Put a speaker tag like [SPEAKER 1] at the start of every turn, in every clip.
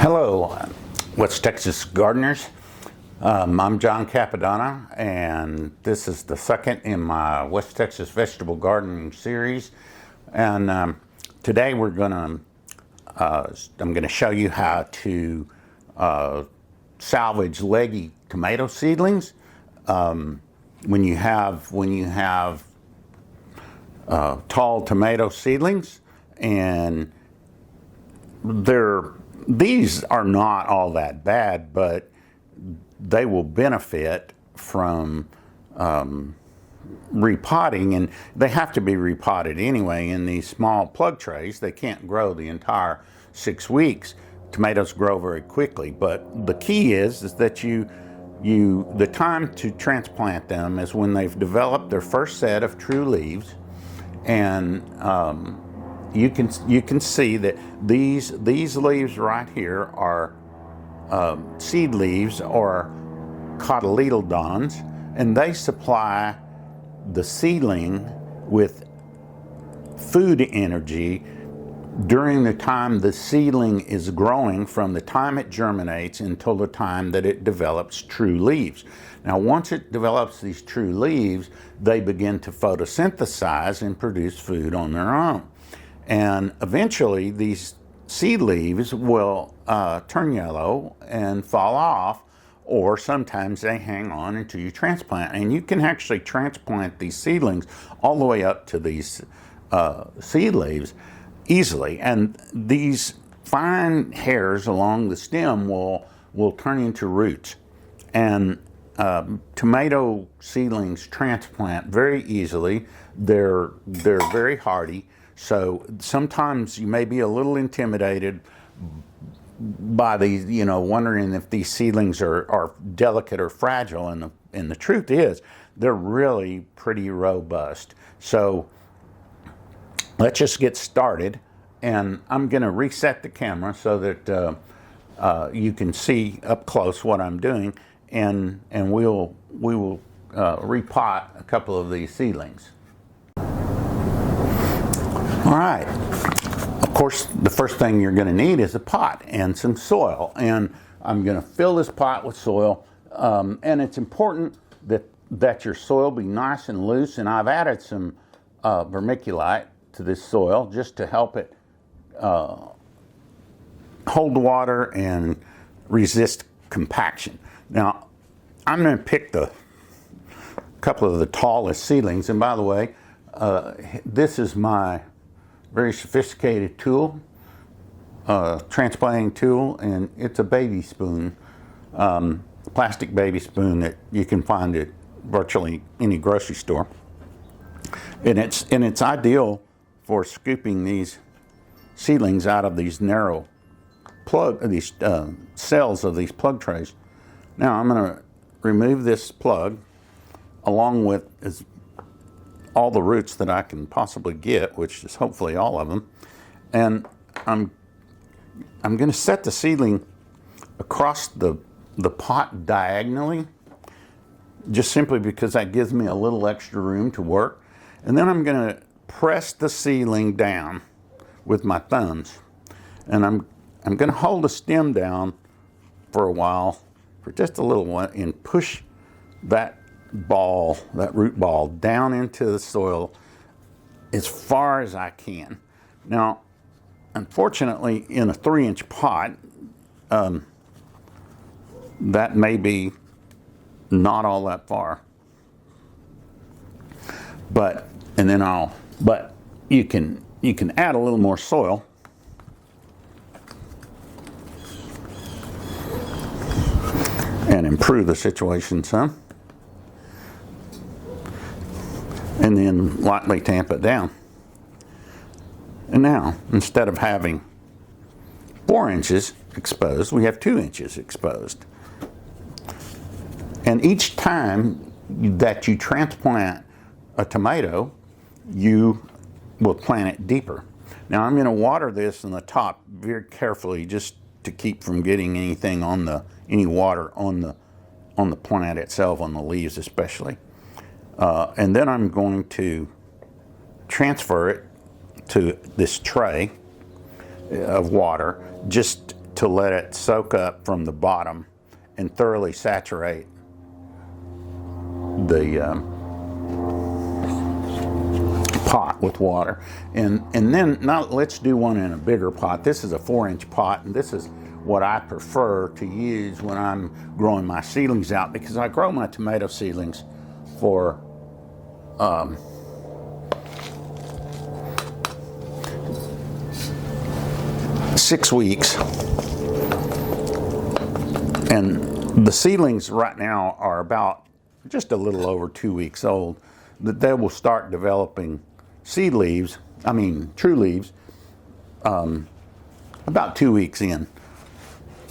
[SPEAKER 1] Hello, West Texas gardeners. I'm John Capadonna, and this is the second in my West Texas vegetable gardening series. And today I'm going to show you how to salvage leggy tomato seedlings. When you have tall tomato seedlings, and these are not all that bad, but they will benefit from repotting, and they have to be repotted anyway in these small plug trays. They can't grow the entire 6 weeks. Tomatoes grow very quickly, but the key is that the time to transplant them is when they've developed their first set of true leaves, and you can see that these leaves right here are seed leaves or cotyledons, and they supply the seedling with food energy during the time the seedling is growing, from the time it germinates until the time that it develops true leaves. Now, once it develops these true leaves, they begin to photosynthesize and produce food on their own. And eventually these seed leaves will turn yellow and fall off, or sometimes they hang on until you transplant. And you can actually transplant these seedlings all the way up to these seed leaves easily. And these fine hairs along the stem will turn into roots. And tomato seedlings transplant very easily. They're very hardy. So sometimes you may be a little intimidated by these, wondering if these seedlings are delicate or fragile. And the truth is, they're really pretty robust. So let's just get started. And I'm going to reset the camera so that you can see up close what I'm doing. And we will repot a couple of these seedlings. All right, of course, the first thing you're going to need is a pot and some soil. And I'm going to fill this pot with soil. And it's important that your soil be nice and loose. And I've added some vermiculite to this soil just to help it hold water and resist compaction. Now, I'm going to pick a couple of the tallest seedlings. And by the way, this is my very sophisticated tool, transplanting tool, and it's a baby spoon, plastic baby spoon that you can find at virtually any grocery store. And it's ideal for scooping these seedlings out of these narrow cells of these plug trays. Now I'm going to remove this plug along with all the roots that I can possibly get, which is hopefully all of them. And I'm going to set the seedling across the pot diagonally, just simply because that gives me a little extra room to work. And then I'm going to press the seedling down with my thumbs. And I'm going to hold the stem down for a while, for just a little while, and push that root ball down into the soil as far as I can. Now, unfortunately, in a 3-inch pot, that may be not all that far. But you can add a little more soil. And improve the situation some. And then lightly tamp it down. And now, instead of having 4 inches exposed, we have 2 inches exposed. And each time that you transplant a tomato, you will plant it deeper. Now I'm going to water this in the top very carefully, just to keep from getting anything any water on the plant itself, on the leaves especially. And then I'm going to transfer it to this tray of water, just to let it soak up from the bottom and thoroughly saturate the pot with water. And then now let's do one in a bigger pot. This is a 4-inch pot, and this is what I prefer to use when I'm growing my seedlings out, because I grow my tomato seedlings for 6 weeks. And the seedlings right now are about just a little over 2 weeks old. That they will start developing seed leaves, true leaves, about 2 weeks in.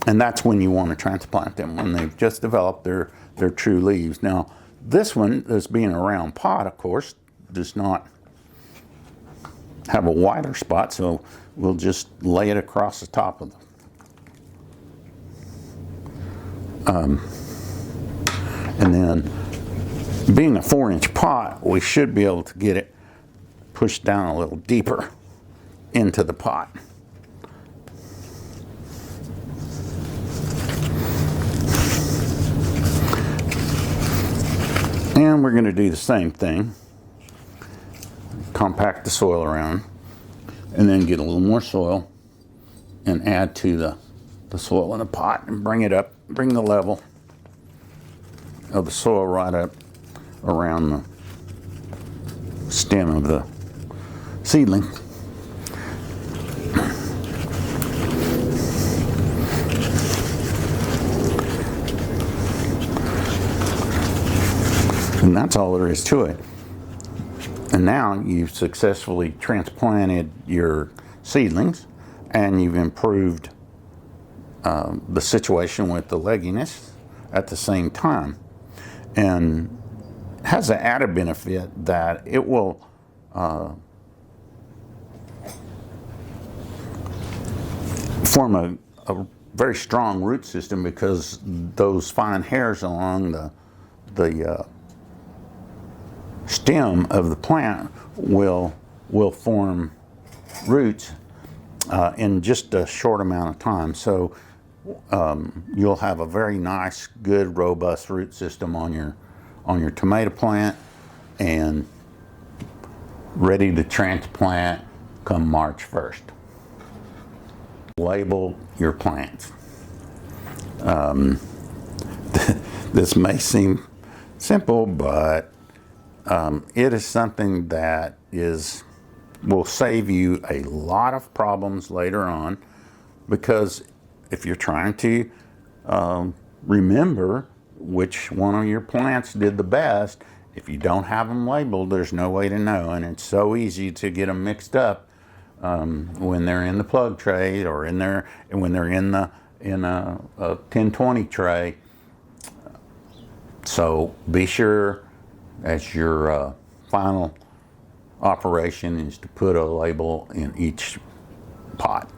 [SPEAKER 1] And that's when you want to transplant them, when they've just developed their true leaves. Now, this one, this being a round pot, of course, does not have a wider spot, so we'll just lay it across the top of them. And then, being a 4-inch pot, we should be able to get it pushed down a little deeper into the pot. And we're going to do the same thing. Compact the soil around, and then get a little more soil and add to the soil in the pot and bring it up, bring the level of the soil right up around the stem of the seedling. And that's all there is to it. And now you've successfully transplanted your seedlings, and you've improved the situation with the legginess at the same time. And has an added benefit that it will form a very strong root system, because those fine hairs along the stem of the plant will form roots in just a short amount of time. So you'll have a very nice, good, robust root system on your tomato plant, and ready to transplant come March 1st. Label your plants. This may seem simple, but it is something that will save you a lot of problems later on, because if you're trying to remember which one of your plants did the best, if you don't have them labeled, there's no way to know. And it's so easy to get them mixed up when they're in the plug tray, or when they're in a 1020 tray. So be sure, as your final operation, is to put a label in each pot.